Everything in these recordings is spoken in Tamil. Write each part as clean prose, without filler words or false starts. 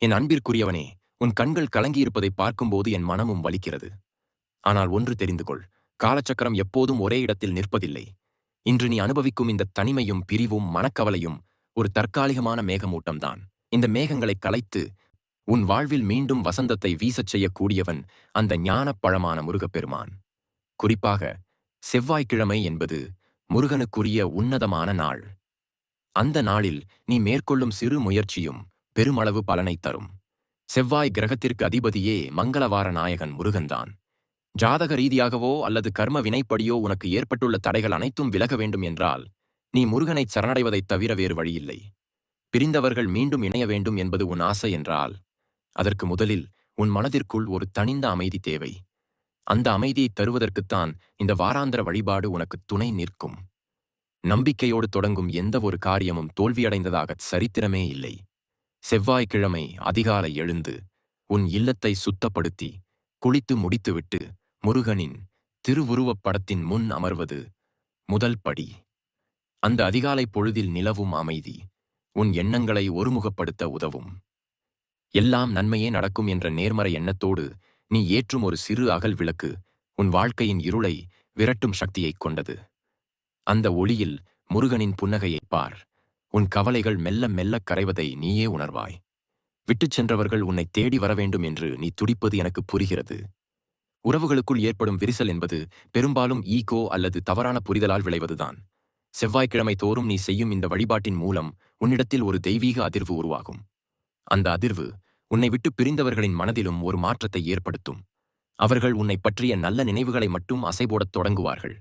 என் அன்பிற்குரியவனே, உன் கண்கள் கலங்கியிருப்பதை பார்க்கும்போது என் மனமும் வலிக்கிறது. ஆனால் ஒன்று தெரிந்து கொள், காலச்சக்கரம் எப்போதும் ஒரே இடத்தில் நிற்பதில்லை. இன்று நீ அனுபவிக்கும் இந்த தனிமையும் பிரிவும் மனக்கவலையும் ஒரு தற்காலிகமான மேகமூட்டம்தான். இந்த மேகங்களைக் கலைத்து உன் வாழ்வில் மீண்டும் வசந்தத்தை வீசச் செய்யக்கூடியவன் அந்த ஞானப் பழமான முருகப்பெருமான். குறிப்பாக செவ்வாய்க்கிழமை என்பது முருகனுக்குரிய உன்னதமான நாள். அந்த நாளில் நீ மேற்கொள்ளும் சிறு முயற்சியும் பெருமளவு பலனைத் தரும். செவ்வாய் கிரகத்திற்கு அதிபதியே மங்களவார நாயகன் முருகன்தான். ஜாதக ரீதியாகவோ அல்லது கர்ம வினைப்படியோ உனக்கு ஏற்பட்டுள்ள தடைகள் அனைத்தும் விலக வேண்டும் என்றால் நீ முருகனைச் சரணடைவதைத் தவிர வேறு வழியில்லை. பிரிந்தவர்கள் மீண்டும் இணைய வேண்டும் என்பது உன் ஆசை என்றால் அதற்கு முதலில் உன் மனதிற்குள் ஒரு தனிந்த அமைதி தேவை. அந்த அமைதியைத் தருவதற்குத்தான் இந்த வாராந்திர வழிபாடு உனக்கு துணை நிற்கும். நம்பிக்கையோடு தொடங்கும் எந்த ஒரு காரியமும் தோல்வியடைந்ததாக சரித்திரமே இல்லை. செவ்வாய்க்கிழமை அதிகாலை எழுந்து உன் இல்லத்தை சுத்தப்படுத்தி குளித்து முடித்துவிட்டு முருகனின் திருவுருவப் படத்தின் முன் அமர்வது முதல் படி. அந்த அதிகாலை பொழுதில் நிலவும் அமைதி உன் எண்ணங்களை ஒருமுகப்படுத்த உதவும். எல்லாம் நன்மையே நடக்கும் என்ற நேர்மறை எண்ணத்தோடு நீ ஏற்றும் ஒரு சிறு அகல் விளக்கு உன் வாழ்க்கையின் இருளை விரட்டும் சக்தியைக் கொண்டது. அந்த ஒளியில் முருகனின் புன்னகையைப் பார். உன் கவலைகள் மெல்ல மெல்லக் கரைவதை நீயே உணர்வாய். விட்டுச் சென்றவர்கள் உன்னை தேடி வரவேண்டும் என்று நீ துடிப்பது எனக்கு புரிகிறது. உறவுகளுக்குள் ஏற்படும் விரிசல் என்பது பெரும்பாலும் ஈகோ அல்லது தவறான புரிதலால் விளைவதுதான். செவ்வாய்க்கிழமை தோறும் நீ செய்யும் இந்த வழிபாட்டின் மூலம் உன்னிடத்தில் ஒரு தெய்வீக அதிர்வு உருவாகும். அந்த அதிர்வு உன்னை விட்டு பிரிந்தவர்களின் மனதிலும் ஒரு மாற்றத்தை ஏற்படுத்தும். அவர்கள் உன்னை பற்றிய நல்ல நினைவுகளை மட்டும் அசைபோடத் தொடங்குவார்கள்.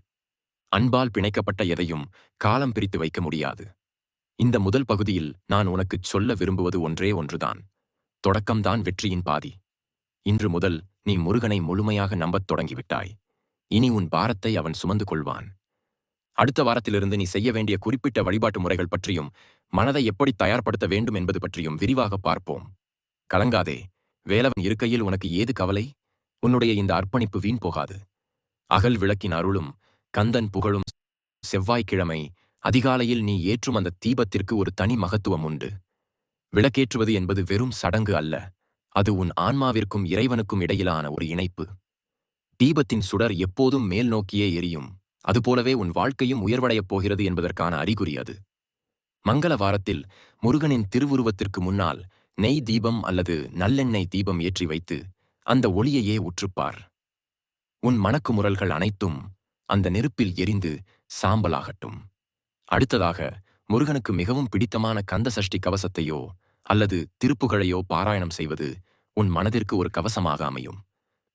அன்பால் பிணைக்கப்பட்ட எதையும் காலம் பிரித்து வைக்க முடியாது. இந்த முதல் பகுதியில் நான் உனக்குச் சொல்ல விரும்புவது ஒன்றே ஒன்றுதான். தொடக்கம்தான் வெற்றியின் பாதி. இன்று முதல் நீ முருகனை முழுமையாக நம்பத் தொடங்கிவிட்டாய். இனி உன் பாரத்தை அவன் சுமந்து கொள்வான். அடுத்த வாரத்திலிருந்து நீ செய்ய வேண்டிய குறிப்பிட்ட வழிபாட்டு முறைகள் பற்றியும் மனதை எப்படி தயார்படுத்த வேண்டும் என்பது பற்றியும் விரிவாக பார்ப்போம். கலங்காதே, வேலவன் இருக்கையில் உனக்கு ஏது கவலை? உன்னுடைய இந்த அர்ப்பணிப்பு வீண் போகாது. அகல் விளக்கின் அருளும் கந்தன் புகழும் செவ்வாய்க்கிழமை அதிகாலையில் நீ ஏற்றும் அந்த தீபத்திற்கு ஒரு தனி மகத்துவம் உண்டு. விளக்கேற்றுவது என்பது வெறும் சடங்கு அல்ல, அது உன் ஆன்மாவிற்கும் இறைவனுக்கும் இடையிலான ஒரு இணைப்பு. தீபத்தின் சுடர் எப்போதும் மேல் நோக்கியே எரியும், அதுபோலவே உன் வாழ்க்கையும் உயர்வடையப் போகிறது என்பதற்கான அறிகுறி அது. மங்கள வாரத்தில் முருகனின் திருவுருவத்திற்கு முன்னால் நெய் தீபம் அல்லது நல்லெண்ணெய் தீபம் ஏற்றி வைத்து அந்த ஒளியையே உற்றுப்பார். உன் மணக்குமுறல்கள் அனைத்தும் அந்த நெருப்பில் எரிந்து சாம்பலாகட்டும். அடுத்ததாக முருகனுக்கு மிகவும் பிடித்தமான கந்த சஷ்டி கவசத்தையோ அல்லது திருப்புகழையோ பாராயணம் செய்வது உன் மனதிற்கு ஒரு கவசமாக அமையும்.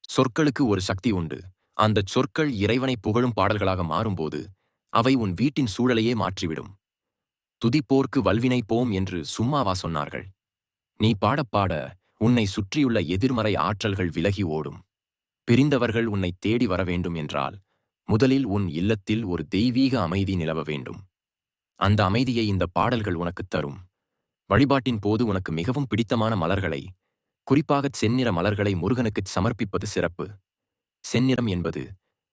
சொற்களுக்கு ஒரு சக்தி உண்டு. அந்தச் சொற்கள் இறைவனை புகழும் பாடல்களாக மாறும்போது அவை உன் வீட்டின் சூழலையே மாற்றிவிடும். துதிப்போர்க்கு வல்வினை போம் என்று சும்மாவா சொன்னார்கள்? நீ பாடப்பாட உன்னை சுற்றியுள்ள எதிர்மறை ஆற்றல்கள் விலகி ஓடும். பிரிந்தவர்கள் உன்னை தேடி வர வேண்டும் என்றால் முதலில் உன் இல்லத்தில் ஒரு தெய்வீக அமைதி நிலவ வேண்டும். அந்த அமைதியை இந்த பாடல்கள் உனக்குத் தரும். வழிபாட்டின் போது உனக்கு மிகவும் பிடித்தமான மலர்களை, குறிப்பாகச் செந்நிற மலர்களை முருகனுக்குச் சமர்ப்பிப்பது சிறப்பு. செந்நிறம் என்பது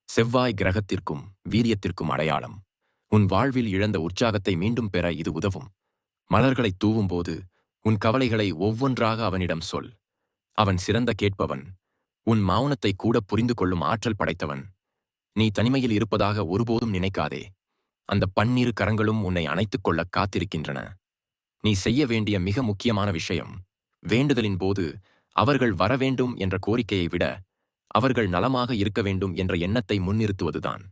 செவ்வாய் கிரகத்திற்கும் வீரியத்திற்கும் அடையாளம். உன் வாழ்வில் இழந்த உற்சாகத்தை மீண்டும் பெற இது உதவும். மலர்களை தூவும்போது உன் கவலைகளை ஒவ்வொன்றாக அவனிடம் சொல். அவன் சிறந்த கேட்பவன். உன் மௌனத்தை கூட புரிந்து கொள்ளும் ஆற்றல் படைத்தவன். நீ தனிமையில் இருப்பதாக ஒருபோதும் நினைக்காதே. அந்த பன்னிரு கரங்களும் உன்னை அணைத்துக் கொள்ள காத்திருக்கின்றன. நீ செய்ய வேண்டிய மிக முக்கியமான விஷயம், வேண்டுதலின் போது அவர்கள் வரவேண்டும் என்ற கோரிக்கையை விட அவர்கள் நலமாக இருக்க வேண்டும் என்ற எண்ணத்தை முன்னிறுத்துவதுதான்.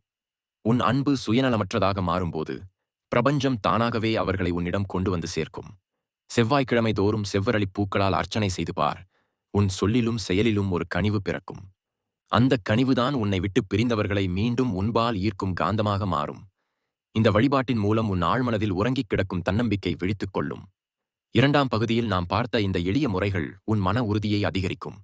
உன் அன்பு சுயநலமற்றதாக மாறும்போது பிரபஞ்சம் தானாகவே அவர்களை உன்னிடம் கொண்டு வந்து சேர்க்கும். செவ்வாய்க்கிழமை தோறும் செவ்வரளிப் பூக்களால் அர்ச்சனை செய்து பார். உன் சொல்லிலும் செயலிலும் ஒரு கனிவு பிறக்கும். அந்தக் கனிவுதான் உன்னை விட்டு பிரிந்தவர்களை மீண்டும் உன்பால் ஈர்க்கும் காந்தமாக மாறும். இந்த வழிபாட்டின் மூலம் உன் ஆழ்மனதில் உறங்கிக் கிடக்கும் தன்னம்பிக்கை விழித்துக் கொள்ளும். இரண்டாம் பகுதியில் நாம் பார்த்த இந்த எளிய முறைகள் உன் மன உறுதியை அதிகரிக்கும்.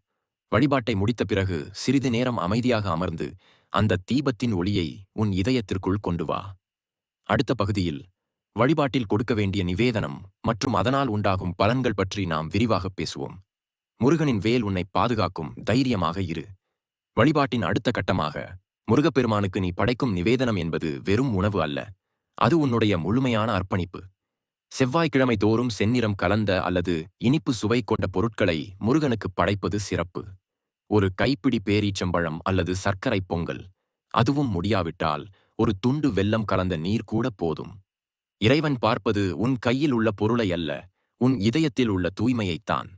வழிபாட்டை முடித்த பிறகு சிறிது நேரம் அமைதியாக அமர்ந்து அந்த தீபத்தின் ஒளியை உன் இதயத்திற்குள் கொண்டு வா. அடுத்த பகுதியில் வழிபாட்டில் கொடுக்க வேண்டிய நிவேதனம் மற்றும் அதனால் உண்டாகும் பலன்கள் பற்றி நாம் விரிவாகப் பேசுவோம். முருகனின் வேல் உன்னை பாதுகாக்கும், தைரியமாக இரு. வழிபாட்டின் அடுத்த கட்டமாக முருகப்பெருமானுக்கு நீ படைக்கும் நிவேதனம் என்பது வெறும் உணவு அல்ல, அது உன்னுடைய முழுமையான அர்ப்பணிப்பு. செவ்வாய்க்கிழமை தோறும் செந்நிறம் கலந்த அல்லது இனிப்பு சுவை கொண்ட பொருட்களை முருகனுக்கு படைப்பது சிறப்பு. ஒரு கைப்பிடி பேரீச்சம்பழம் அல்லது சர்க்கரை பொங்கல், அதுவும் முடியாவிட்டால் ஒரு துண்டு வெல்லம் கலந்த நீர் கூட போதும். இறைவன் பார்ப்பது உன் கையில் உள்ள பொருளை அல்ல, உன் இதயத்தில் உள்ள தூய்மையைத்தான்.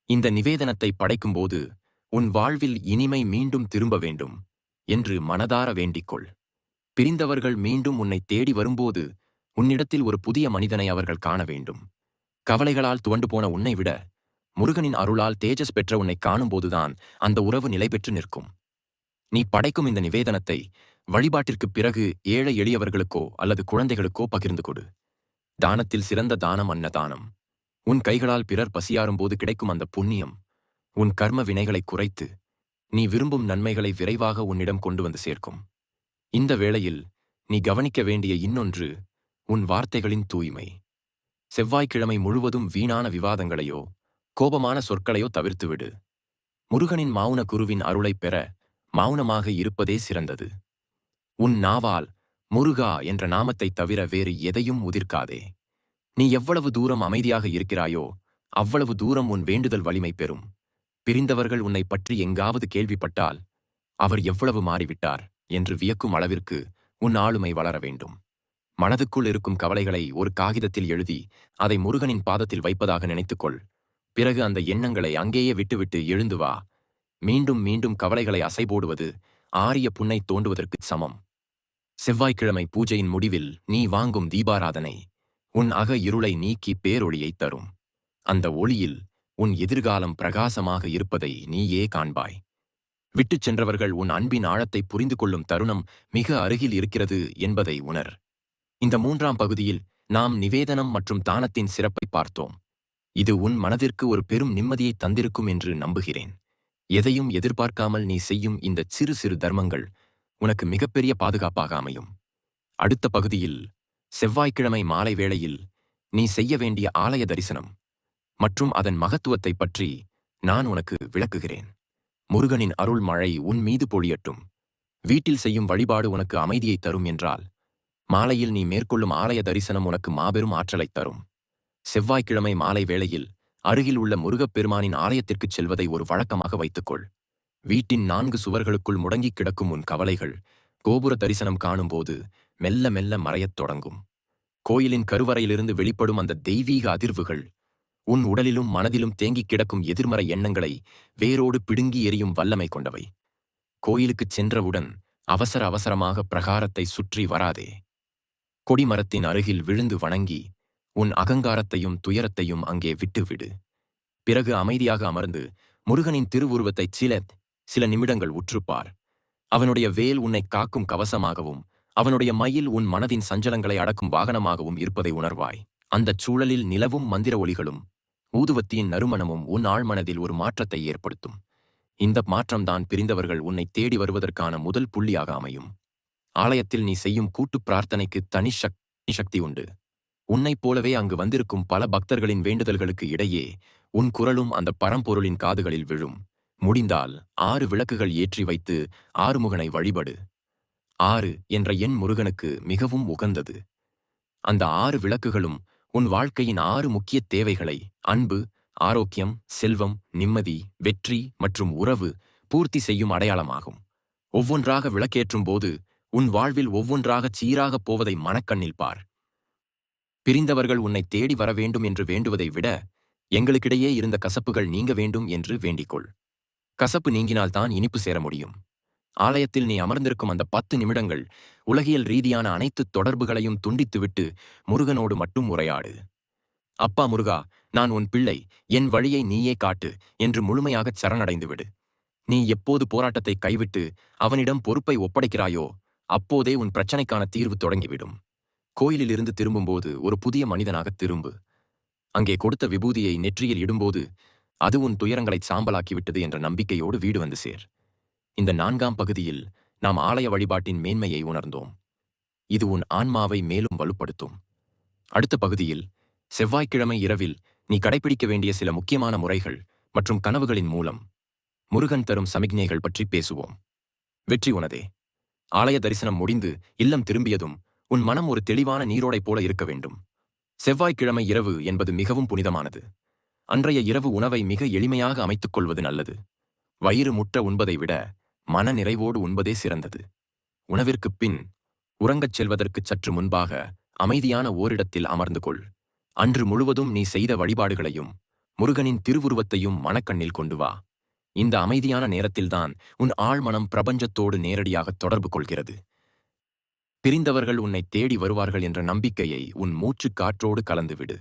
இந்த நிவேதனத்தை படைக்கும்போது உன் வாழ்வில் இனிமை மீண்டும் திரும்ப வேண்டும் என்று மனதார வேண்டிக்கொள். பிரிந்தவர்கள் மீண்டும் உன்னை தேடி வரும்போது உன்னிடத்தில் ஒரு புதிய மனிதனை அவர்கள் காண வேண்டும். கவலைகளால் துவண்டு போன உன்னை விட முருகனின் அருளால் தேஜஸ் பெற்ற உன்னை காணும்போதுதான் அந்த உறவு நிலை பெற்று நிற்கும். நீ படைக்கும் இந்த நிவேதனத்தை வழிபாட்டிற்குப் பிறகு ஏழை எளியவர்களுக்கோ அல்லது குழந்தைகளுக்கோ பகிர்ந்து கொடு. தானத்தில் சிறந்த தானம் அன்னதானம். உன் கைகளால் பிறர் பசியாறும்போது கிடைக்கும் அந்த புண்ணியம் உன் கர்ம வினைகளை குறைத்து நீ விரும்பும் நன்மைகளை விரைவாக உன்னிடம் கொண்டு வந்து சேர்க்கும். இந்த வேளையில் நீ கவனிக்க வேண்டிய இன்னொன்று உன் வார்த்தைகளின் தூய்மை. செவ்வாய்க்கிழமை முழுவதும் வீணான விவாதங்களையோ கோபமான சொற்களையோ தவிர்த்துவிடு. முருகனின் மௌன குருவின் அருளைப் பெற மௌனமாக இருப்பதே சிறந்தது. உன் நாவால் முருகா என்ற நாமத்தைத் தவிர வேறு எதையும் உதிர்க்காதே. நீ எவ்வளவு தூரம் அமைதியாக இருக்கிறாயோ அவ்வளவு தூரம் உன் வேண்டுதல் வலிமை பெறும். பிரிந்தவர்கள் உன்னை பற்றி எங்காவது கேள்விப்பட்டால் அவர் எவ்வளவு மாறிவிட்டார் என்று வியக்கும் அளவிற்கு உன் ஆளுமை வளர வேண்டும். மனதுக்குள் இருக்கும் கவலைகளை ஒரு காகிதத்தில் எழுதி அதை முருகனின் பாதத்தில் வைப்பதாக நினைத்துக்கொள். பிறகு அந்த எண்ணங்களை அங்கேயே விட்டுவிட்டு எழுந்து வா. மீண்டும் மீண்டும் கவலைகளை அசைபோடுவது ஆரிய புண்ணை தோண்டுவதற்கு சமம். செவ்வாய்க்கிழமை பூஜையின் முடிவில் நீ வாங்கும் தீபாராதனை உன் அக இருளை நீக்கி பேரொளியைத் தரும். அந்த ஒளியில் உன் எதிர்காலம் பிரகாசமாக இருப்பதை நீயே காண்பாய். விட்டுச் சென்றவர்கள் உன் அன்பின் ஆழத்தை புரிந்து கொள்ளும் தருணம் மிக அருகில் இருக்கிறது என்பதை உணர். இந்த 3ஆம் பகுதியில் நாம் நிவேதனம் மற்றும் தானத்தின் சிறப்பை பார்த்தோம். இது உன் மனதிற்கு ஒரு பெரும் நிம்மதியை தந்திருக்கும் என்று நம்புகிறேன். எதையும் எதிர்பார்க்காமல் நீ செய்யும் இந்த சிறு சிறு தர்மங்கள் உனக்கு மிகப்பெரிய பாதுகாப்பாக அமையும். அடுத்த பகுதியில் செவ்வாய்க்கிழமை மாலை வேளையில் நீ செய்ய வேண்டிய ஆலய தரிசனம் மற்றும் அதன் மகத்துவத்தைப் பற்றி நான் உனக்கு விளக்குகிறேன். முருகனின் அருள் மழை உன் மீது பொழியட்டும். வீட்டில் செய்யும் வழிபாடு உனக்கு அமைதியை தரும் என்றால் மாலையில் நீ மேற்கொள்ளும் ஆலய தரிசனம் உனக்கு மாபெரும் ஆற்றலைத் தரும். செவ்வாய்க்கிழமை மாலை வேளையில் அருகில் உள்ள முருகப்பெருமானின் ஆலயத்திற்குச் செல்வதை ஒரு வழக்கமாக வைத்துக்கொள். வீட்டின் 4 சுவர்களுக்குள் முடங்கிக் கிடக்கும் உன் கவலைகள் கோபுர தரிசனம் காணும்போது மெல்ல மெல்ல மறையத் தொடங்கும். கோயிலின் கருவறையிலிருந்து வெளிப்படும் அந்த தெய்வீக அதிர்வுகள் உன் உடலிலும் மனதிலும் தேங்கிக் கிடக்கும் எதிர்மறை எண்ணங்களை வேரோடு பிடுங்கி எறியும் வல்லமை கொண்டவை. கோயிலுக்குச் சென்றவுடன் அவசர அவசரமாக பிரகாரத்தை சுற்றி வராதே. கொடிமரத்தின் அருகில் விழுந்து வணங்கி உன் அகங்காரத்தையும் துயரத்தையும் அங்கே விட்டுவிடு. பிறகு அமைதியாக அமர்ந்து முருகனின் திருவுருவத்தைச் சில நிமிடங்கள் உற்றுப்பார். அவனுடைய வேல் உன்னை காக்கும் கவசமாகவும் அவனுடைய மயில் உன் மனதின் சஞ்சலங்களை அடக்கும் வாகனமாகவும் இருப்பதை உணர்வாய். அந்தச் சூழலில் நிலவும் மந்திர ஒலிகளும் ஊதுவத்தியின் நறுமணமும் உன் ஆழ்மனதில் ஒரு மாற்றத்தை ஏற்படுத்தும். இந்த மாற்றம்தான் பிரிந்தவர்கள் உன்னை தேடி வருவதற்கான முதல் புள்ளியாக அமையும். ஆலயத்தில் நீ செய்யும் கூட்டுப் பிரார்த்தனைக்கு தனி சக்தி உண்டு. உன்னைப் போலவே அங்கு வந்திருக்கும் பல பக்தர்களின் வேண்டுதல்களுக்கு இடையே உன் குரலும் அந்த பரம்பொருளின் காதுகளில் விழும். முடிந்தால் 6 விளக்குகள் ஏற்றி வைத்து ஆறுமுகனை வழிபடு. 6 என்ற எண் முருகனுக்கு மிகவும் உகந்தது. அந்த 6 விளக்குகளும் உன் வாழ்க்கையின் 6 முக்கிய தேவைகளை அன்பு, ஆரோக்கியம், செல்வம், நிம்மதி, வெற்றி மற்றும் உறவு பூர்த்தி செய்யும் அடையாளமாகும். ஒவ்வொன்றாக விளக்கேற்றும் போது உன் வாழ்வில் ஒவ்வொன்றாகச் சீராகப் போவதை மனக்கண்ணில் பார். பிரிந்தவர்கள் உன்னை தேடி வர வேண்டும் என்று வேண்டுவதை விட எங்களுக்கிடையே இருந்த கசப்புகள் நீங்க வேண்டும் என்று வேண்டிக்கொள். கசப்பு நீங்கினால்தான் இனிப்பு சேர முடியும். ஆலயத்தில் நீ அமர்ந்திருக்கும் அந்த 10 நிமிடங்கள் உலகியல் ரீதியான அனைத்து தொடர்புகளையும் துண்டித்துவிட்டு முருகனோடு மட்டும் உரையாடு. அப்பா முருகா, நான் உன் பிள்ளை, என் வழியை நீயே காட்டு என்று முழுமையாகச் சரணடைந்துவிடு. நீ எப்போது போராட்டத்தை கைவிட்டு அவனிடம் பொறுப்பை ஒப்படைக்கிறாயோ அப்போதே உன் பிரச்சனைக்கான தீர்வு தொடங்கிவிடும். கோயிலிலிருந்து திரும்பும்போது ஒரு புதிய மனிதனாகத் திரும்பு. அங்கே கொடுத்த விபூதியை நெற்றியில் இடும்போது அது உன் துயரங்களைச் சாம்பலாக்கிவிட்டது என்ற நம்பிக்கையோடு வீடு வந்து சேர். இந்த 4ஆம் பகுதியில் நாம் ஆலய வழிபாட்டின் மேன்மையை உணர்ந்தோம். இது உன் ஆன்மாவை மேலும் வலுப்படுத்தும். அடுத்த பகுதியில் செவ்வாய்க்கிழமை இரவில் நீ கடைபிடிக்க வேண்டிய சில முக்கியமான முறைகள் மற்றும் கனவுகளின் மூலம் முருகன் தரும் சமிக்ஞைகள் பற்றி பேசுவோம். வெற்றி உனதே. ஆலய தரிசனம் முடிந்து இல்லம் திரும்பியதும் உன் மனம் ஒரு தெளிவான நீரோடை போல இருக்க வேண்டும். செவ்வாய்க்கிழமை இரவு என்பது மிகவும் புனிதமானது. அன்றைய இரவு உணவை மிக எளிமையாக அமைத்துக் கொள்வது நல்லது. வயிறு முற்ற உண்பதை விட மன நிறைவோடு உண்பதே சிறந்தது. உணவிற்குப் பின் உறங்கச் செல்வதற்குச் சற்று முன்பாக அமைதியான ஓரிடத்தில் அமர்ந்து கொள். அன்று முழுவதும் நீ செய்த வழிபாடுகளையும் முருகனின் திருவுருவத்தையும் மனக்கண்ணில் கொண்டு வா. இந்த அமைதியான நேரத்தில்தான் உன் ஆழ்மனம் பிரபஞ்சத்தோடு நேரடியாக தொடர்பு கொள்கிறது. பிரிந்தவர்கள் உன்னை தேடி வருவார்கள் என்ற நம்பிக்கையை உன் மூச்சுக் காற்றோடு கலந்துவிடு.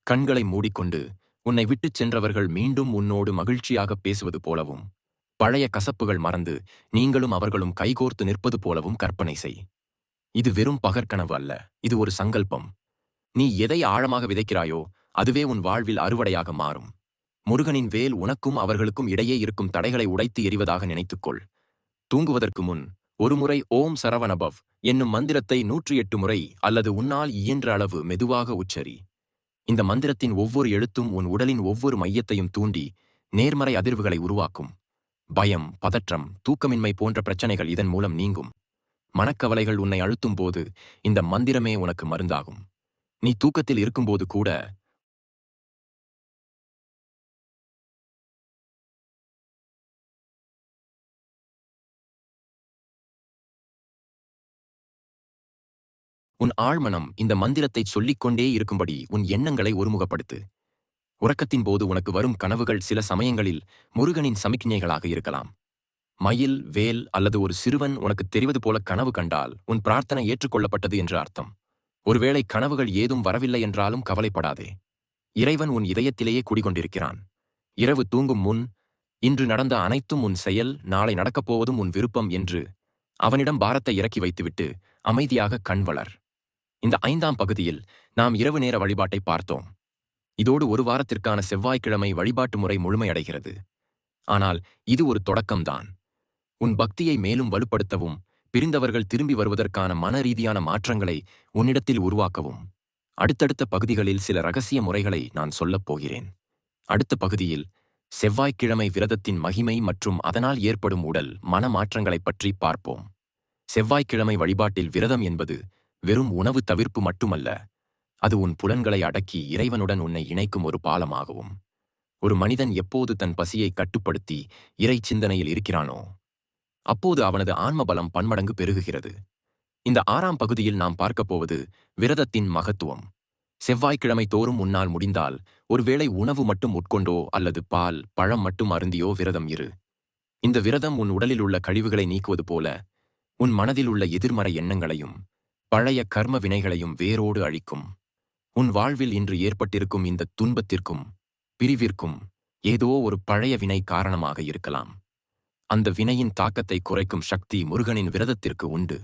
கண்களை மூடிக்கொண்டு உன்னை விட்டுச் சென்றவர்கள் மீண்டும் உன்னோடு மகிழ்ச்சியாகப் பேசுவது போலவும், பழைய கசப்புகள் மறந்து நீங்களும் அவர்களும் கைகோர்த்து நிற்பது போலவும் கற்பனை செய். இது வெறும் பகற்கனவு அல்ல, இது ஒரு சங்கல்பம். நீ எதை ஆழமாக விதைக்கிறாயோ அதுவே உன் வாழ்வில் அறுவடையாக மாறும். முருகனின் வேல் உனக்கும் அவர்களுக்கும் இடையே இருக்கும் தடைகளை உடைத்து எறிவதாக நினைத்துக்கொள். தூங்குவதற்கு முன் ஒருமுறை ஓம் சரவணபவ் என்னும் மந்திரத்தை 108 முறை அல்லது உன்னால் இயன்ற அளவு மெதுவாக உச்சரி. இந்த மந்திரத்தின் ஒவ்வொரு எழுத்தும் உன் உடலின் ஒவ்வொரு மையத்தையும் தூண்டி நேர்மறை அதிர்வுகளை உருவாக்கும். பயம், பதற்றம், தூக்கமின்மை போன்ற பிரச்சனைகள் இதன் மூலம் நீங்கும். மனக்கவலைகள் உன்னை அழுத்தும் போது இந்த மந்திரமே உனக்கு மருந்தாகும். நீ தூக்கத்தில் இருக்கும்போது கூட உன் ஆழ்மனம் இந்த மந்திரத்தை சொல்லிக்கொண்டே இருக்கும்படி உன் எண்ணங்களை ஒருமுகப்படுத்து. உறக்கத்தின் போது உனக்கு வரும் கனவுகள் சில சமயங்களில் முருகனின் சமிக்ஞைகளாக இருக்கலாம். மயில், வேல் அல்லது ஒரு சிறுவன் உனக்கு தெரிவது போல கனவு கண்டால் உன் பிரார்த்தனை ஏற்றுக்கொள்ளப்பட்டது என்று அர்த்தம். ஒருவேளை கனவுகள் ஏதும் வரவில்லை என்றாலும் கவலைப்படாதே. இறைவன் உன் இதயத்திலேயே குடிகொண்டிருக்கிறான். இரவு தூங்கும் முன், இன்று நடந்த அனைத்தும் உன் செயல், நாளை நடக்கப் போவதும் உன் விருப்பம் என்று அவனிடம் பாரத்தை இறக்கி வைத்துவிட்டு அமைதியாக கண் வளர். இந்த 5ஆம் பகுதியில் நாம் இரவு நேர வழிபாட்டை பார்த்தோம். இதோடு ஒரு வாரத்திற்கான செவ்வாய்க்கிழமை வழிபாட்டு முறை முழுமையடைகிறது. ஆனால் இது ஒரு தொடக்கம்தான். உன் பக்தியை மேலும் வலுப்படுத்தவும், பிரிந்தவர்கள் திரும்பி வருவதற்கான மன ரீதியான மாற்றங்களை உன்னிடத்தில் உருவாக்கவும் அடுத்தடுத்த பகுதிகளில் சில ரகசிய முறைகளை நான் சொல்லப் போகிறேன். அடுத்த பகுதியில் செவ்வாய்க்கிழமை விரதத்தின் மகிமை மற்றும் அதனால் ஏற்படும் உடல் மன மாற்றங்களைப் பற்றி பார்ப்போம். செவ்வாய்க்கிழமை வழிபாட்டில் விரதம் என்பது வெறும் உணவு தவிர்ப்பு மட்டுமல்ல, அது உன் புலன்களை அடக்கி இறைவனுடன் உன்னை இணைக்கும் ஒரு பாலமாகவும். ஒரு மனிதன் எப்போது தன் பசியை கட்டுப்படுத்தி இறை சிந்தனையில் இருக்கிறானோ அப்போது அவனது ஆன்ம பலம் பன்மடங்கு பெருகுகிறது. இந்த 6ஆம் பகுதியில் நாம் பார்க்கப் போவது விரதத்தின் மகத்துவம். செவ்வாய்க்கிழமை தோறும் உன்னால் முடிந்தால் ஒருவேளை உணவு மட்டும் உட்கொண்டோ அல்லது பால், பழம் மட்டும் அருந்தியோ விரதம் இரு. இந்த விரதம் உன் உடலில் உள்ள கழிவுகளை நீக்குவது போல உன் மனதில் உள்ள எதிர்மறை எண்ணங்களையும் பழைய கர்ம வினைகளையும் வேரோடு அழிக்கும். உன் வாழ்வில் இன்று ஏற்பட்டிருக்கும் இந்த துன்பத்திற்கும் பிரிவிற்கும் ஏதோ ஒரு பழைய வினை காரணமாக இருக்கலாம். அந்த வினையின் தாக்கத்தை குறைக்கும் சக்தி முருகனின் விரதத்திற்கு உண்டு.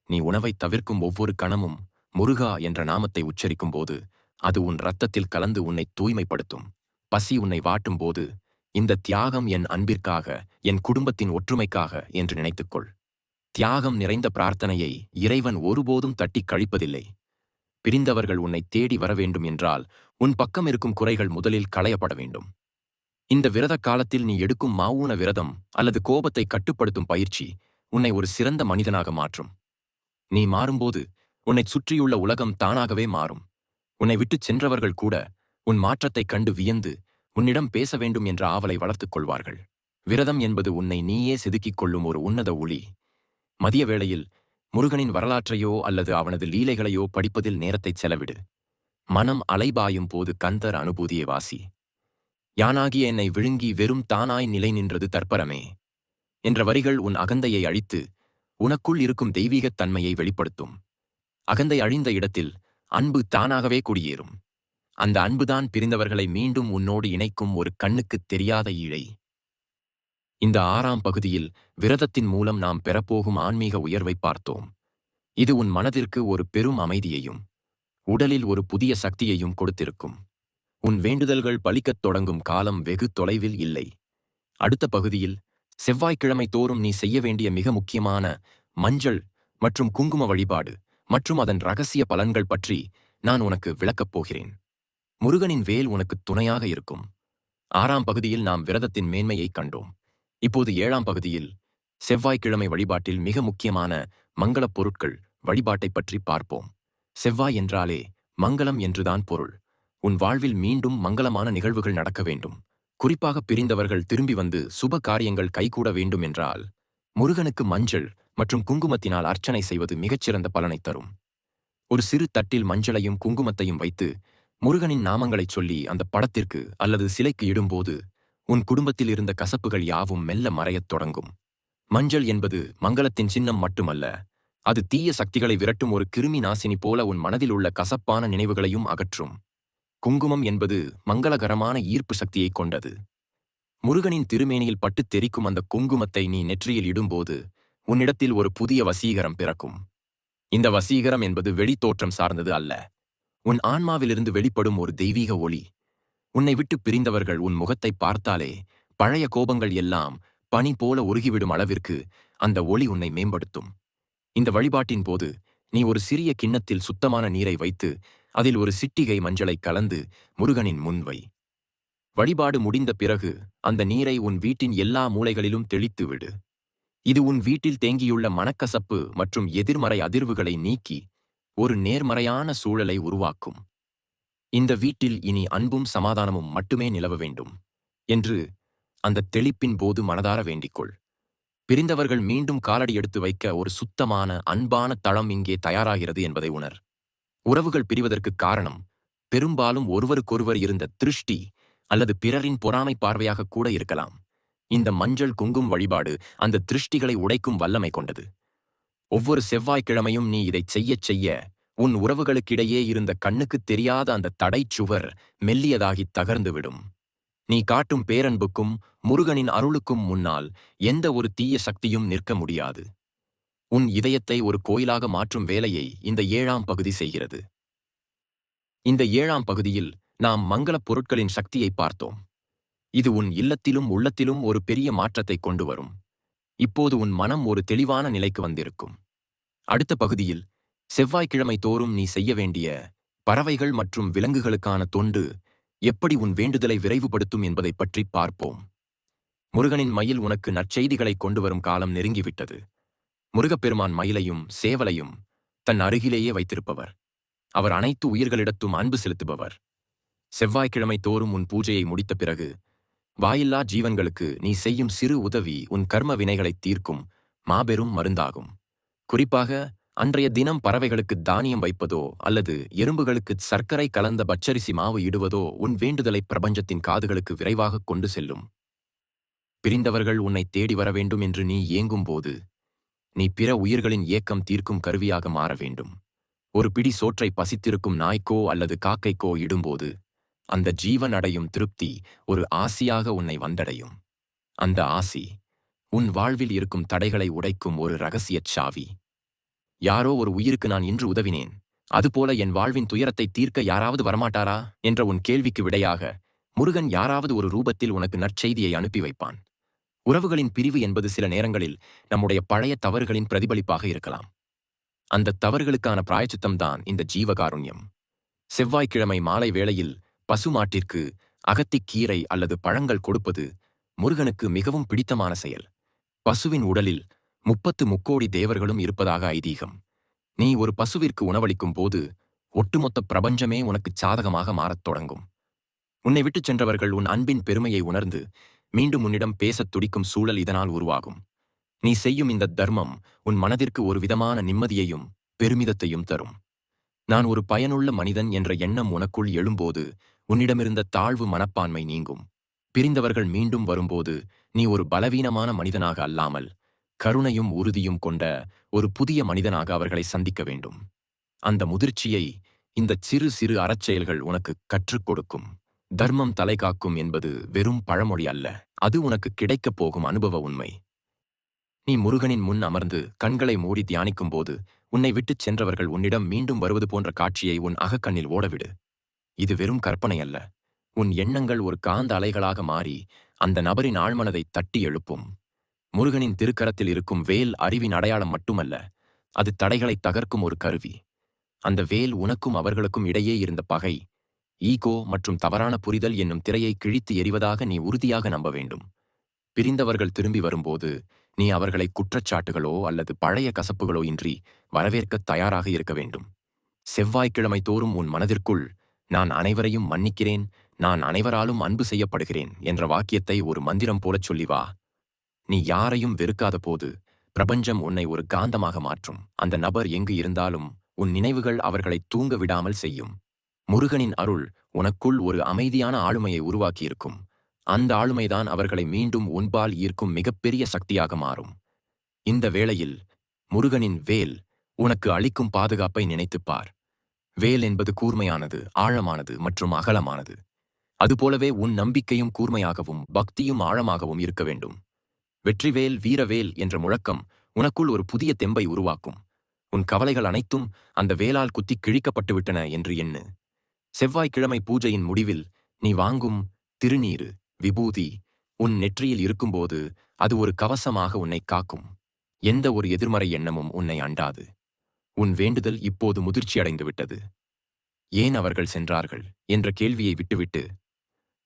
நீ உணவை தவிர்க்கும் ஒவ்வொரு கணமும் முருகா என்ற நாமத்தை உச்சரிக்கும் போது அது உன் இரத்தத்தில் கலந்து உன்னை தூய்மைப்படுத்தும். பசி உன்னை வாட்டும் போது இந்த தியாகம் என் அன்பிற்காக, என் குடும்பத்தின் ஒற்றுமைக்காக என்று நினைத்துக்கொள். தியாகம் நிறைந்த பிரார்த்தனையை இறைவன் ஒருபோதும் தட்டிக் கழிப்பதில்லை. பிரிந்தவர்கள் உன்னை தேடி வர வேண்டும் என்றால் உன் பக்கம் இருக்கும் குறைகள் முதலில் களையப்பட வேண்டும். இந்த விரத காலத்தில் நீ எடுக்கும் மாவூன விரதம் அல்லது கோபத்தை கட்டுப்படுத்தும் பயிற்சி உன்னை ஒரு சிறந்த மனிதனாக மாற்றும். நீ மாறும்போது உன்னைச் சுற்றியுள்ள உலகம் தானாகவே மாறும். உன்னை விட்டுச் சென்றவர்கள் கூட உன் மாற்றத்தைக் கண்டு வியந்து உன்னிடம் பேச வேண்டும் என்ற ஆவலை வளர்த்துக் கொள்வார்கள். விரதம் என்பது உன்னை நீயே செதுக்கிக் கொள்ளும் ஒரு உன்னத ஒளி. மதிய வேளையில் முருகனின் வரலாற்றையோ அல்லது அவனது லீலைகளையோ படிப்பதில் நேரத்தைச் செலவிடு. மனம் அலைபாயும் போது கந்தர் அனுபூதியை வாசி. யானாகிய என்னை விழுங்கி வெறும் தானாய் நிலை நின்றது தற்பரமே என்ற வரிகள் உன் அகந்தையை அழித்து உனக்குள் இருக்கும் தெய்வீகத் தன்மையை வெளிப்படுத்தும். அகந்தை அழிந்த இடத்தில் அன்பு தானாகவே குடியேறும். அந்த அன்புதான் பிரிந்தவர்களை மீண்டும் உன்னோடு இணைக்கும் ஒரு கண்ணுக்குத் தெரியாத இழை. இந்த 6ஆம் பகுதியில் விரதத்தின் மூலம் நாம் பெறப்போகும் ஆன்மீக உயர்வை பார்த்தோம். இது உன் மனதிற்கு ஒரு பெரும் அமைதியையும் உடலில் ஒரு புதிய சக்தியையும் கொடுத்திருக்கும். உன் வேண்டுதல்கள் பலிக்கத் தொடங்கும் காலம் வெகு தொலைவில் இல்லை. அடுத்த பகுதியில் செவ்வாய்க்கிழமை தோறும் நீ செய்ய வேண்டிய மிக முக்கியமான மஞ்சள் மற்றும் குங்கும வழிபாடு மற்றும் அதன் ரகசிய பலன்கள் பற்றி நான் உனக்கு விளக்கப் போகிறேன். முருகனின் வேல் உனக்கு துணையாக இருக்கும். 6ஆம் பகுதியில் நாம் விரதத்தின் மேன்மையைக் கண்டோம். இப்போது 7ஆம் பகுதியில் செவ்வாய்க்கிழமை வழிபாட்டில் மிக முக்கியமான மங்களப் பொருட்கள் வழிபாட்டைப் பற்றி பார்ப்போம். செவ்வாய் என்றாலே மங்களம் என்றுதான் பொருள். உன் வாழ்வில் மீண்டும் மங்களமான நிகழ்வுகள் நடக்க வேண்டும். குறிப்பாக பிரிந்தவர்கள் திரும்பி வந்து சுப காரியங்கள் கைகூட வேண்டும் என்றால், முருகனுக்கு மஞ்சள் மற்றும் குங்குமத்தினால் அர்ச்சனை செய்வது மிகச்சிறந்த பலனைத் தரும். ஒரு சிறு தட்டில் மஞ்சளையும் குங்குமத்தையும் வைத்து, முருகனின் நாமங்களைச் சொல்லி அந்த படத்திற்கு அல்லது சிலைக்கு இடும்போது, உன் குடும்பத்தில் இருந்த கசப்புகள் யாவும் மெல்ல மறையத் தொடங்கும். மஞ்சள் என்பது மங்களத்தின் சின்னம் மட்டுமல்ல, அது தீய சக்திகளை விரட்டும் ஒரு கிருமி நாசினி போல உன் மனதில் உள்ள கசப்பான நினைவுகளையும் அகற்றும். குங்குமம் என்பது மங்களகரமான ஈர்ப்பு சக்தியைக் கொண்டது. முருகனின் திருமேனியில் பட்டுத் தெறிக்கும் அந்த குங்குமத்தை நீ நெற்றியில் இடும்போது, உன்னிடத்தில் ஒரு புதிய வசீகரம் பிறக்கும். இந்த வசீகரம் என்பது வெளித்தோற்றம் சார்ந்தது அல்ல. உன் ஆன்மாவிலிருந்து வெளிப்படும் ஒரு தெய்வீக ஒளி. உன்னை விட்டு பிரிந்தவர்கள் உன் முகத்தை பார்த்தாலே பழைய கோபங்கள் எல்லாம் பனி போல உருகிவிடும் அளவிற்கு அந்த ஒளி உன்னை மேம்படுத்தும். இந்த வழிபாட்டின் போது நீ ஒரு சிறிய கிண்ணத்தில் சுத்தமான நீரை வைத்து அதில் ஒரு சிட்டிகை மஞ்சளை கலந்து முருகனின் முன் வை. வழிபாடு முடிந்த பிறகு அந்த நீரை உன் வீட்டின் எல்லா மூலைகளிலும் தெளித்து விடு. இது உன் வீட்டில் தேங்கியுள்ள மனக்கசப்பு மற்றும் எதிர்மறை அதிர்வுகளை நீக்கி ஒரு நேர்மறையான சூழலை உருவாக்கும். இந்த வீட்டில் இனி அன்பும் சமாதானமும் மட்டுமே நிலவ வேண்டும் என்று அந்த தெளிப்பின் போது மனதார வேண்டிக்கொள். பிரிந்தவர்கள் மீண்டும் காலடி எடுத்து வைக்க ஒரு சுத்தமான அன்பான தளம் இங்கே தயாராகிறது என்பதை உணர். உறவுகள் பிரிவதற்கு காரணம் பெரும்பாலும் ஒருவருக்கொருவர் இருந்த திருஷ்டி அல்லது பிறரின் பொறாமை பார்வையாக கூட இருக்கலாம். இந்த மஞ்சள் குங்கும வழிபாடு அந்த திருஷ்டிகளை உடைக்கும் வல்லமை கொண்டது. ஒவ்வொரு செவ்வாய்க்கிழமையும் நீ இதைச் செய்யச் செய்ய உன் உறவுகளுக்கிடையே இருந்த கண்ணுக்குத் தெரியாத அந்த தடைச்சுவர் மெல்லியதாகித் தகர்ந்துவிடும். நீ காட்டும் பேரன்புக்கும் முருகனின் அருளுக்கும் முன்னால் எந்த ஒரு தீய சக்தியும் நிற்க முடியாது. உன் இதயத்தை ஒரு கோயிலாக மாற்றும் வேலையை இந்த 7ஆம் பகுதி செய்கிறது. இந்த 7ஆம் பகுதியில் நாம் மங்களப் பொருட்களின் சக்தியை பார்த்தோம். இது உன் இல்லத்திலும் உள்ளத்திலும் ஒரு பெரிய மாற்றத்தை கொண்டு வரும். இப்போது உன் மனம் ஒரு தெளிவான நிலைக்கு வந்திருக்கும். அடுத்த பகுதியில் செவ்வாய்க்கிழமை தோறும் நீ செய்ய வேண்டிய பறவைகள் மற்றும் விலங்குகளுக்கான தொண்டு எப்படி உன் வேண்டுதலை விரைவுபடுத்தும் என்பதை பற்றி பார்ப்போம். முருகனின் மயில் உனக்கு நற்செய்திகளை கொண்டு வரும் காலம் நெருங்கிவிட்டது. முருகப்பெருமான் மயிலையும் சேவலையும் தன் அருகிலேயே வைத்திருப்பவர். அவர் அனைத்து உயிர்களிடத்தும் அன்பு செலுத்துபவர். செவ்வாய்க்கிழமை தோறும் உன் பூஜையை முடித்த பிறகு வாயில்லா ஜீவன்களுக்கு நீ செய்யும் சிறு உதவி உன் கர்ம வினைகளைத் தீர்க்கும் மாபெரும் மருந்தாகும். குறிப்பாக அன்றைய தினம் பறவைகளுக்கு தானியம் வைப்பதோ அல்லது எறும்புகளுக்கு சர்க்கரை கலந்த பச்சரிசி மாவு இடுவதோ உன் வேண்டுதலை பிரபஞ்சத்தின் காதுகளுக்கு விரைவாக கொண்டு செல்லும். பிரிந்தவர்கள் உன்னை தேடி வர வேண்டும் என்று நீ ஏங்கும்போது நீ பிற உயிர்களின் ஏக்கம் தீர்க்கும் கருவியாக மாற வேண்டும். ஒரு பிடி சோற்றை பசித்திருக்கும் நாய்க்கோ அல்லது காக்கைக்கோ இடும்போது அந்த ஜீவன் அடையும் திருப்தி ஒரு ஆசியாக உன்னை வந்தடையும். அந்த ஆசி உன் வாழ்வில் இருக்கும் தடைகளை உடைக்கும் ஒரு இரகசியச் சாவி. யாரோ ஒரு உயிருக்கு நான் இன்று உதவினேன், அதுபோல என் வாழ்வின் துயரத்தை தீர்க்க யாராவது வரமாட்டாரா என்ற உன் கேள்விக்கு விடையாக முருகன் யாராவது ஒரு ரூபத்தில் உனக்கு நற்செய்தியை அனுப்பி வைப்பான். உறவுகளின் பிரிவு என்பது சில நேரங்களில் நம்முடைய பழைய தவறுகளின் பிரதிபலிப்பாக இருக்கலாம். அந்த தவறுகளுக்கான பிராயச்சித்தம்தான் இந்த ஜீவகாருண்யம். செவ்வாய்க்கிழமை மாலை வேளையில் பசுமாட்டிற்கு அகத்திக்கீரை அல்லது பழங்கள் கொடுப்பது முருகனுக்கு மிகவும் பிடித்தமான செயல். பசுவின் உடலில் 30 தேவர்களும் இருப்பதாக ஐதீகம். நீ ஒரு பசுவிற்கு உணவளிக்கும் போது ஒட்டுமொத்த பிரபஞ்சமே உனக்குச் சாதகமாக மாறத் தொடங்கும். உன்னை விட்டுச் சென்றவர்கள் உன் அன்பின் பெருமையை உணர்ந்து மீண்டும் உன்னிடம் பேசத் துடிக்கும் சூழல் இதனால் உருவாகும். நீ செய்யும் இந்த தர்மம் உன் மனதிற்கு ஒரு விதமான நிம்மதியையும் பெருமிதத்தையும் தரும். நான் ஒரு பயனுள்ள மனிதன் என்ற எண்ணம் உனக்குள் எழும்போது உன்னிடமிருந்த தாழ்வு மனப்பான்மை நீங்கும். பிரிந்தவர்கள் மீண்டும் வரும்போது நீ ஒரு பலவீனமான மனிதனாக அல்லாமல் கருணையும் உறுதியும் கொண்ட ஒரு புதிய மனிதனாக அவர்களை சந்திக்க வேண்டும். அந்த முதிர்ச்சியை இந்த சிறு சிறு அறச்செயல்கள் உனக்கு கற்றுக் கொடுக்கும். தர்மம் தலைகாக்கும் என்பது வெறும் பழமொழி அல்ல, அது உனக்கு கிடைக்கப் போகும் அனுபவ உண்மை. நீ முருகனின் முன் அமர்ந்து கண்களை மூடி தியானிக்கும் போது உன்னை விட்டுச் சென்றவர்கள் உன்னிடம் மீண்டும் வருவது போன்ற காட்சியை உன் அகக்கண்ணில் ஓடவிடு. இது வெறும் கற்பனை அல்ல. உன் எண்ணங்கள் ஒரு காந்த அலைகளாக மாறி அந்த நபரின் ஆழ்மனதை தட்டி எழுப்பும். முருகனின் திருக்கரத்தில் இருக்கும் வேல் அறிவின் அடையாளம் மட்டுமல்ல, அது தடைகளை தகர்க்கும் ஒரு கருவி. அந்த வேல் உனக்கும் அவர்களுக்கும் இடையே இருந்த பகை, ஈகோ மற்றும் தவறான புரிதல் என்னும் திரையை கிழித்து எறிவதாக நீ உறுதியாக நம்ப வேண்டும். பிரிந்தவர்கள் திரும்பி வரும்போது நீ அவர்களை குற்றச்சாட்டுகளோ அல்லது பழைய கசப்புகளோ இன்றி வரவேற்கத் தயாராக இருக்க வேண்டும். செவ்வாய்க்கிழமை தோறும் உன் மனதிற்குள் நான் அனைவரையும் மன்னிக்கிறேன், நான் அனைவராலும் அன்பு செய்யப்படுகிறேன் என்ற வாக்கியத்தை ஒரு மந்திரம் போலச் சொல்லி வா. நீ யாரையும் வெறுக்காத போது பிரபஞ்சம் உன்னை ஒரு காந்தமாக மாற்றும். அந்த நபர் எங்கு இருந்தாலும் உன் நினைவுகள் அவர்களை தூங்க விடாமல் செய்யும். முருகனின் அருள் உனக்குள் ஒரு அமைதியான ஆளுமையை உருவாக்கியிருக்கும். அந்த ஆளுமைதான் அவர்களை மீண்டும் உன்பால் ஈர்க்கும் மிகப்பெரிய சக்தியாக மாறும். இந்த வேளையில் முருகனின் வேல் உனக்கு அளிக்கும் பாதுகாப்பை நினைத்துப் பார். வேல் என்பது கூர்மையானது, ஆழமானது மற்றும் அகலமானது. அதுபோலவே உன் நம்பிக்கையும் கூர்மையாகவும் பக்தியும் ஆழமாகவும் இருக்க வேண்டும். வெற்றிவேல் வீரவேல் என்ற முழக்கம் உனக்குள் ஒரு புதிய தெம்பை உருவாக்கும். உன் கவலைகள் அனைத்தும் அந்த வேலால் குத்திக் கிழிக்கப்பட்டுவிட்டன என்று எண்ணு. செவ்வாய்க்கிழமை பூஜையின் முடிவில் நீ வாங்கும் திருநீறு, விபூதி உன் நெற்றியில் இருக்கும்போது அது ஒரு கவசமாக உன்னை காக்கும். எந்த ஒரு எதிர்மறை எண்ணமும் உன்னை அண்டாது. உன் வேண்டுதல் இப்போது முதிர்ச்சியடைந்து விட்டது. ஏன் அவர்கள் சென்றார்கள் என்ற கேள்வியை விட்டுவிட்டு,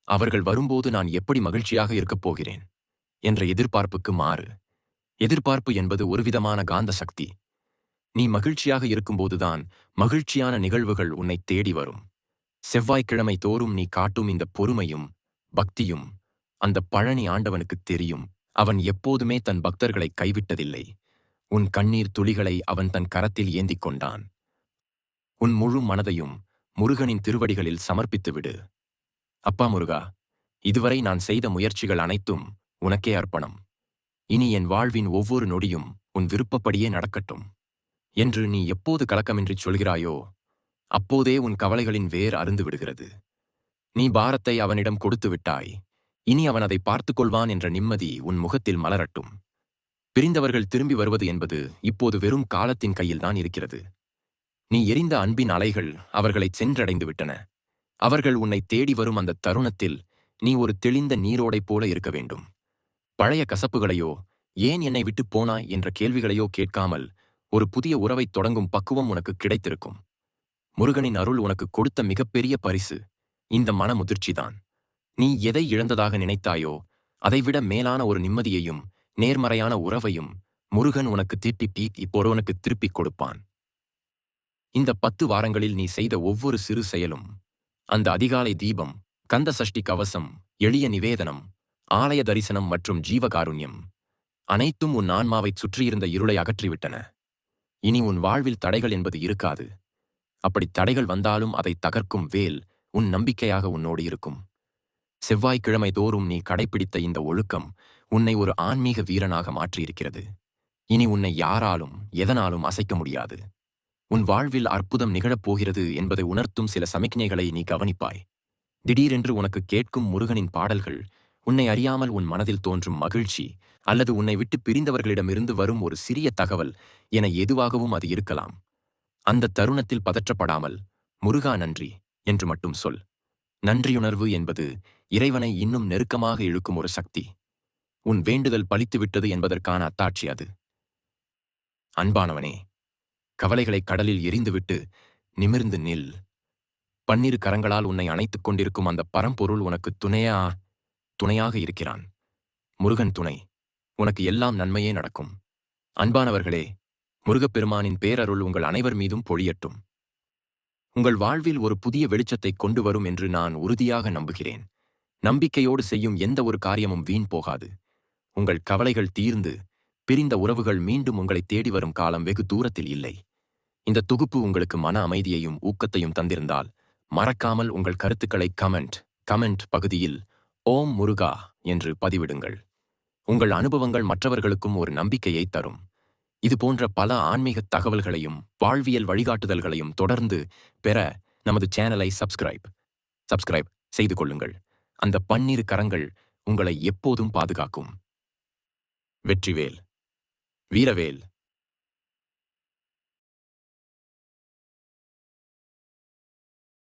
அவர்கள் வரும்போது நான் எப்படி மகிழ்ச்சியாக இருக்கப் போகிறேன் என்ற எதிர்பார்ப்புக்கு மாறு. எதிர்பார்ப்பு என்பது ஒருவிதமான காந்த சக்தி. நீ மகிழ்ச்சியாக இருக்கும்போதுதான் மகிழ்ச்சியான நிகழ்வுகள் உன்னை தேடி வரும். செவ்வாய்க்கிழமை தோறும் நீ காட்டும் இந்த பொறுமையும் பக்தியும் அந்த பழனி ஆண்டவனுக்குத் தெரியும். அவன் எப்போதுமே தன் பக்தர்களை கைவிட்டதில்லை. உன் கண்ணீர் துளிகளை அவன் தன் கரத்தில் ஏந்திக் கொண்டான். உன் முழு மனதையும் முருகனின் திருவடிகளில் சமர்ப்பித்துவிடு. அப்பா முருகா, இதுவரை நான் செய்த முயற்சிகள் அனைத்தும் உனக்கே அர்ப்பணம். இனி என் வாழ்வின் ஒவ்வொரு நொடியும் உன் விருப்பப்படியே நடக்கட்டும் என்று நீ எப்போது கலக்கமின்றிச் சொல்கிறாயோ அப்போதே உன் கவலைகளின் வேர் அருந்து விடுகிறது. நீ பாரத்தை அவனிடம் கொடுத்து விட்டாய். இனி அவன் அதை பார்த்துக் கொள்வான் என்ற நிம்மதி உன் முகத்தில் மலரட்டும். பிரிந்தவர்கள் திரும்பி வருவது என்பது இப்போது வெறும் காலத்தின் கையில்தான் இருக்கிறது. நீ எரிந்த அன்பின் அலைகள் அவர்களை சென்றடைந்து விட்டன. அவர்கள் உன்னை தேடி வரும் அந்த தருணத்தில் நீ ஒரு தெளிந்த நீரோடை போல இருக்க வேண்டும். பழைய கசப்புகளையோ, ஏன் என்னை விட்டு போனாய் என்ற கேள்விகளையோ கேட்காமல் ஒரு புதிய உறவைத் தொடங்கும் பக்குவம் உனக்கு கிடைத்திருக்கும். முருகனின் அருள் உனக்கு கொடுத்த மிகப்பெரிய பரிசு இந்த மன முதிர்ச்சிதான். நீ எதை இழந்ததாக நினைத்தாயோ அதைவிட மேலான ஒரு நிம்மதியையும் நேர்மறையான உறவையும் முருகன் உனக்கு இப்போது உனக்கு திருப்பிக் கொடுப்பான். இந்த 10 வாரங்களில் நீ செய்த ஒவ்வொரு சிறு செயலும், அந்த அதிகாலை தீபம், கந்த சஷ்டி கவசம், எளிய நிவேதனம், ஆலய தரிசனம் மற்றும் ஜீவகாருண்யம் அனைத்தும் உன் ஆன்மாவைச் சுற்றியிருந்த இருளை அகற்றிவிட்டன. இனி உன் வாழ்வில் தடைகள் என்பது இருக்காது. அப்படி தடைகள் வந்தாலும் அதை தகர்க்கும் வேல் உன் நம்பிக்கையாக உன்னோடு இருக்கும். செவ்வாய்க்கிழமை தோறும் நீ கடைப்பிடித்த இந்த ஒழுக்கம் உன்னை ஒரு ஆன்மீக வீரனாக மாற்றியிருக்கிறது. இனி உன்னை யாராலும் எதனாலும் அசைக்க முடியாது. உன் வாழ்வில் அற்புதம் நிகழப்போகிறது என்பதை உணர்த்தும் சில சமிக்ஞைகளை நீ கவனிப்பாய். திடீரென்று உனக்கு கேட்கும் முருகனின் பாடல்கள், உன்னை அறியாமல் உன் மனதில் தோன்றும் மகிழ்ச்சி, அல்லது உன்னை விட்டு பிரிந்தவர்களிடமிருந்து வரும் ஒரு சிறிய தகவல் என எதுவாகவும் அது இருக்கலாம். அந்த தருணத்தில் பதற்றப்படாமல், முருகா நன்றி என்று மட்டும் சொல். நன்றியுணர்வு என்பது இறைவனை இன்னும் நெருக்கமாக இழுக்கும் ஒரு சக்தி. உன் வேண்டுதல் பலித்துவிட்டது என்பதற்கான அத்தாட்சி அது. அன்பானவனே, கவலைகளை கடலில் எரிந்துவிட்டு நிமிர்ந்து நில். 12 கரங்களால் உன்னை அணைத்துக் கொண்டிருக்கும் அந்த பரம்பொருள் உனக்கு துணையாக இருக்கிறான். முருகன் துணை. உனக்கு எல்லாம் நன்மையே நடக்கும். அன்பானவர்களே, முருகப்பெருமானின் பேரருள் உங்கள் அனைவர் மீதும் பொழியட்டும். உங்கள் வாழ்வில் ஒரு புதிய வெளிச்சத்தை கொண்டு வரும் என்று நான் உறுதியாக நம்புகிறேன். நம்பிக்கையோடு செய்யும் எந்த ஒரு காரியமும் வீண் போகாது. உங்கள் கவலைகள் தீர்ந்து பிரிந்த உறவுகள் மீண்டும் உங்களை தேடி வரும் காலம் வெகு தூரத்தில் இல்லை. இந்த தொகுப்பு உங்களுக்கு மன அமைதியையும் ஊக்கத்தையும் தந்திருந்தால் மறக்காமல் உங்கள் கருத்துக்களை கமெண்ட் பகுதியில் ஓம் முருகா என்று பதிவிடுங்கள். உங்கள் அனுபவங்கள் மற்றவர்களுக்கும் ஒரு நம்பிக்கையை தரும். இது போன்ற பல ஆன்மீக தகவல்களையும் வாழ்வியல் வழிகாட்டுதல்களையும் தொடர்ந்து பெற நமது சேனலை சப்ஸ்கிரைப் செய்து கொள்ளுங்கள். அந்த 12 கரங்கள் உங்களை எப்போதும் பாதுகாக்கும். வெற்றிவேல், வீரவேல்.